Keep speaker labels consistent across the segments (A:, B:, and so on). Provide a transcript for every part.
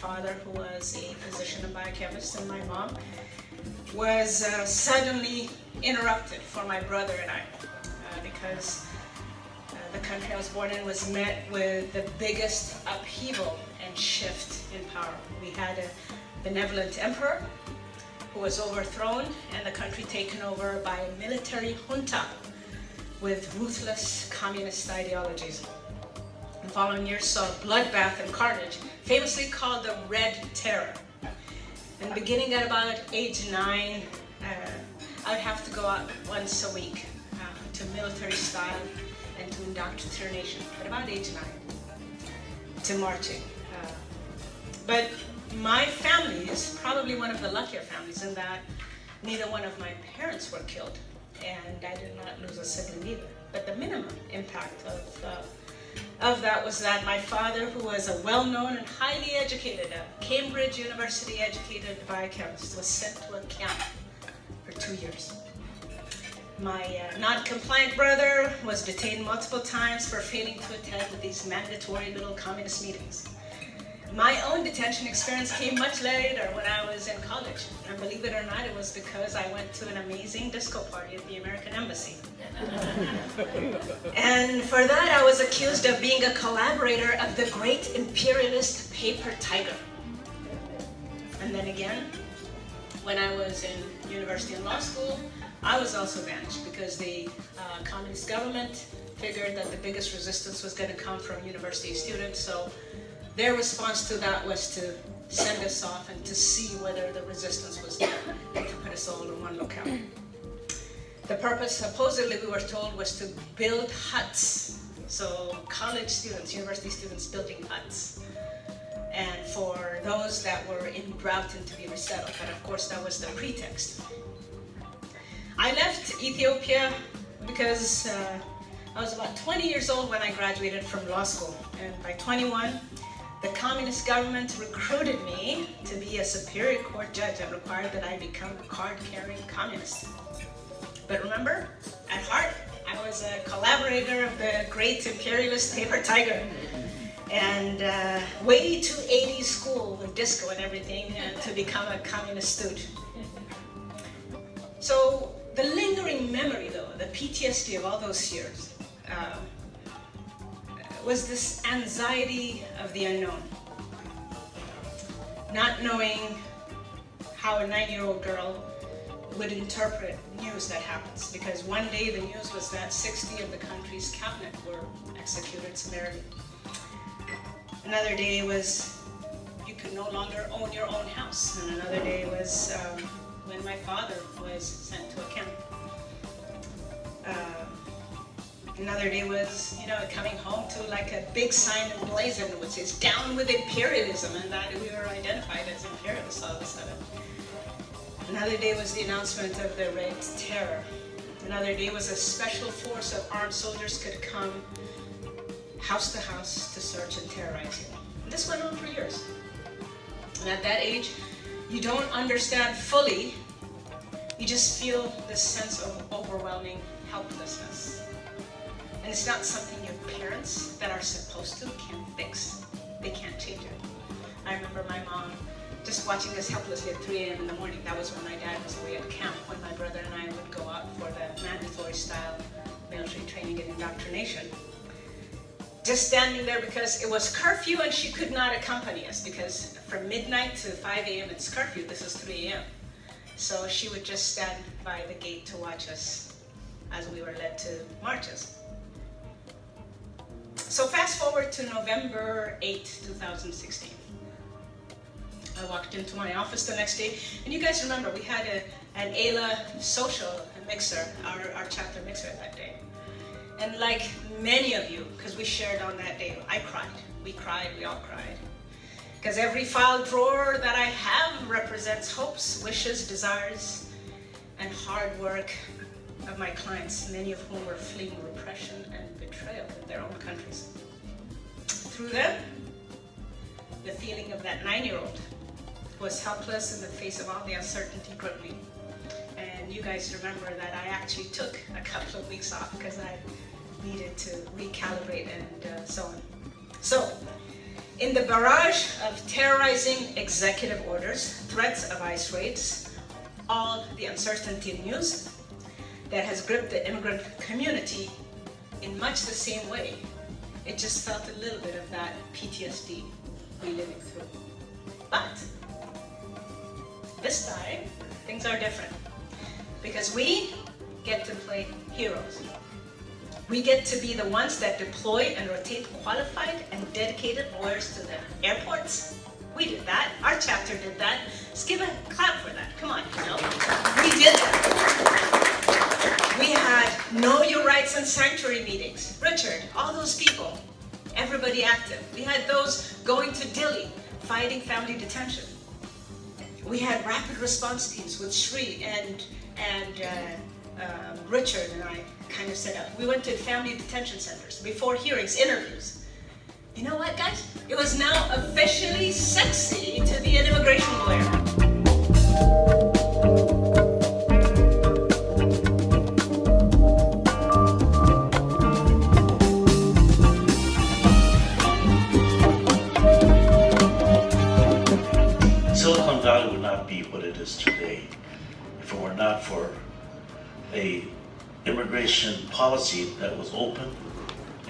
A: father, who was a physician and biochemist, and my mom, was suddenly interrupted for my brother and I, because the country I was born in was met with the biggest upheaval and shift in power. We had a benevolent emperor who was overthrown and the country taken over by a military junta with ruthless communist ideologies. The following years saw bloodbath and carnage, famously called the Red Terror. And beginning at about age 9, I would have to go out once a week to military style and to indoctrination at about age 9 to marching. But my family is probably one of the luckier families in that neither one of my parents were killed, and I did not lose a sibling either. But the minimum impact of that was that my father, who was a well-known and highly educated, Cambridge University educated biochemist, was sent to a camp for 2 years. My non-compliant brother was detained multiple times for failing to attend these mandatory little communist meetings. My own detention experience came much later when I was in college. And believe it or not, it was because I went to an amazing disco party at the American Embassy. And for that, I was accused of being a collaborator of the great imperialist paper tiger. And then again, when I was in university and law school, I was also banished because the communist government figured that the biggest resistance was going to come from university students. So their response to that was to send us off and to see whether the resistance was there and to put us all in one locale. The purpose, supposedly we were told, was to build huts. So college students, university students building huts. And for those that were in Broughton to be resettled. But of course that was the pretext. I left Ethiopia because I was about 20 years old when I graduated from law school. And by 21, the communist government recruited me to be a superior court judge and required that I become a card-carrying communist. But remember, at heart, I was a collaborator of the great imperialist paper tiger. And way to 80s school with disco and everything to become a communist stooge. So the lingering memory, though, the PTSD of all those years, was this anxiety of the unknown. Not knowing how a 9-year-old girl would interpret news that happens. Because one day the news was that 60 of the country's cabinet were executed summarily. Another day was you could no longer own your own house. And another day was when my father was sent to a camp. Another day was, coming home to like a big sign emblazoned which says "Down with imperialism," and that we were identified as imperialists all of a sudden. Another day was the announcement of the Red Terror. Another day was a special force of armed soldiers could come house to house to search and terrorize you. And this went on for years. And at that age, you don't understand fully. You just feel this sense of overwhelming helplessness. And it's not something your parents that are supposed to can fix. They can't change it. I remember my mom just watching us helplessly at 3 a.m. in the morning. That was when my dad was away at camp, when my brother and I would go out for the mandatory style military training and indoctrination. Just standing there because it was curfew and she could not accompany us because from midnight to 5 a.m. it's curfew. This is 3 a.m. So she would just stand by the gate to watch us as we were led to marches. So fast forward to November 8, 2016. I walked into my office the next day, and you guys remember we had an Aila social mixer, our chapter mixer that day. And like many of you, because we shared on that day, I cried. We cried, we all cried. Because every file drawer that I have represents hopes, wishes, desires, and hard work of my clients, many of whom were fleeing repression and betrayal in their own countries. Through them, the feeling of that 9-year-old who was helpless in the face of all the uncertainty gripped me. And you guys remember that I actually took a couple of weeks off because I needed to recalibrate and so on. So, In the barrage of terrorizing executive orders, threats of ICE raids, all the uncertainty news that has gripped the immigrant community in much the same way, it just felt a little bit of that PTSD we're living through. But this time, things are different because we get to play heroes. We get to be the ones that deploy and rotate qualified and dedicated lawyers to the airports. We did that. Our chapter did that. Let's give a clap for that. Come on, you know. We did that. We had Know Your Rights and Sanctuary meetings. Richard, all those people, everybody active. We had those going to Dili, fighting family detention. We had rapid response teams with Shri and Richard and I kind of set up. We went to family detention centers before hearings, interviews. You know what, guys? It was now officially sexy to be an immigration lawyer.
B: Silicon Valley would not be what it is today if it were not for a immigration policy that was open,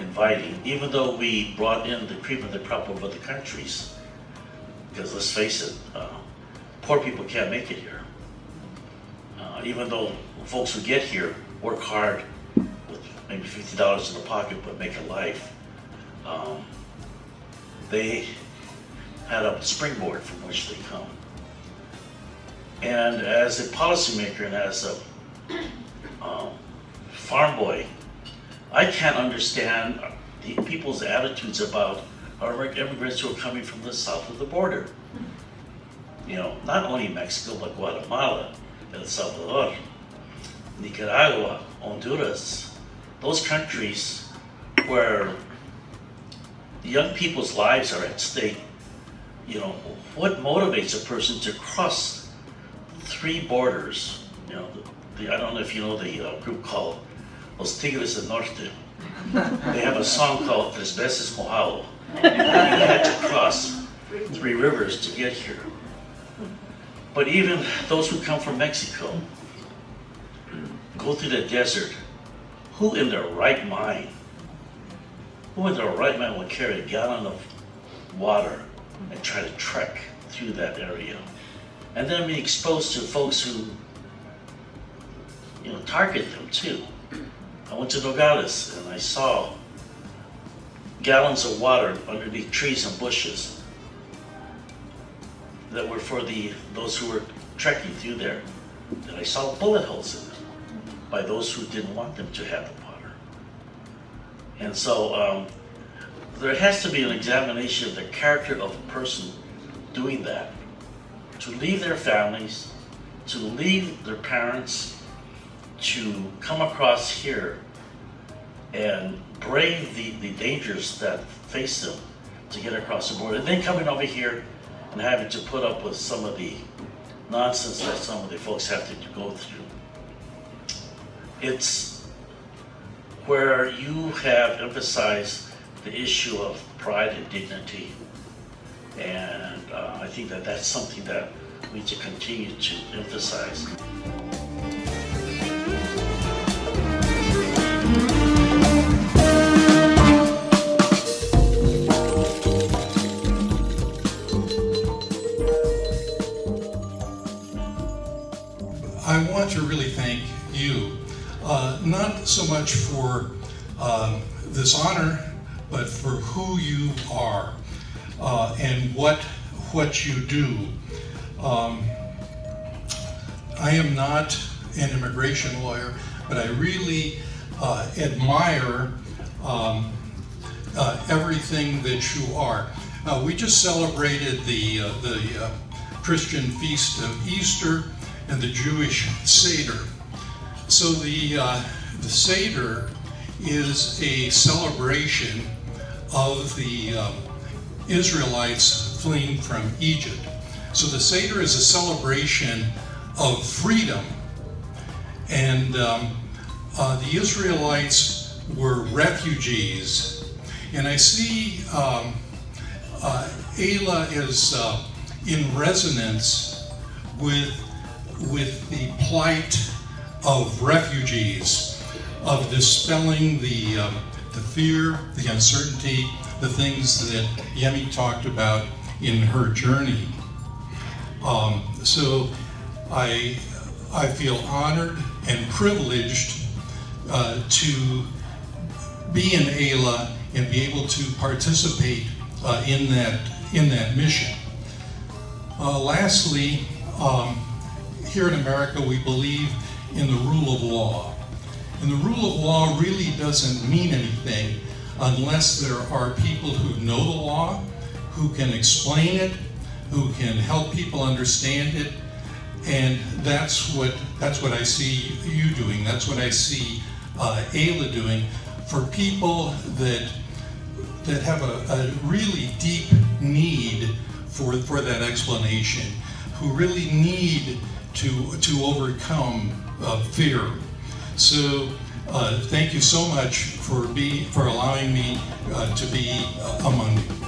B: inviting, even though we brought in the cream of the crop of other countries. Because let's face it, poor people can't make it here. Even though folks who get here work hard with maybe $50 in the pocket but make a life, they had a springboard from which they come. And as a policymaker and as a farm boy, I can't understand the people's attitudes about our immigrants who are coming from the south of the border. You know, not only Mexico, but Guatemala, El Salvador, Nicaragua, Honduras, those countries where young people's lives are at stake. You know, what motivates a person to cross 3 borders? You know, I don't know if you know the group called Los Tigres del Norte. They have a song called Tres Veces Mojado. You had to cross 3 rivers to get here. But even those who come from Mexico go through the desert. Who in their right mind would carry a gallon of water and try to trek through that area? And then be exposed to folks who, you know, target them too. I went to Nogales and I saw gallons of water underneath trees and bushes that were for those who were trekking through there. And I saw bullet holes in them by those who didn't want them to have the water. And so there has to be an examination of the character of a person doing that. To leave their families, to leave their parents, to come across here and brave the dangers that face them to get across the border, and then coming over here and having to put up with some of the nonsense that some of the folks have to go through. It's where you have emphasized the issue of pride and dignity, and I think that that's something that we need to continue to emphasize.
C: I want to really thank you, not so much for this honor, but for who you are and what you do. I am not an immigration lawyer, but I really admire everything that you are. We just celebrated the Christian feast of Easter and the Jewish Seder. So the Seder is a celebration of the Israelites fleeing from Egypt. So the Seder is a celebration of freedom. And the Israelites were refugees. And I see Aila is in resonance with the plight of refugees, of dispelling the fear, the uncertainty, the things that Yemi talked about in her journey. So I feel honored and privileged to be in Aila and be able to participate in that mission. Lastly, here in America we believe in the rule of law. And the rule of law really doesn't mean anything unless there are people who know the law, who can explain it, who can help people understand it. And that's what I see you doing. That's what I see Aila doing for people that have a really deep need for that explanation, who really need to overcome fear. So thank you so much for allowing me to be among you.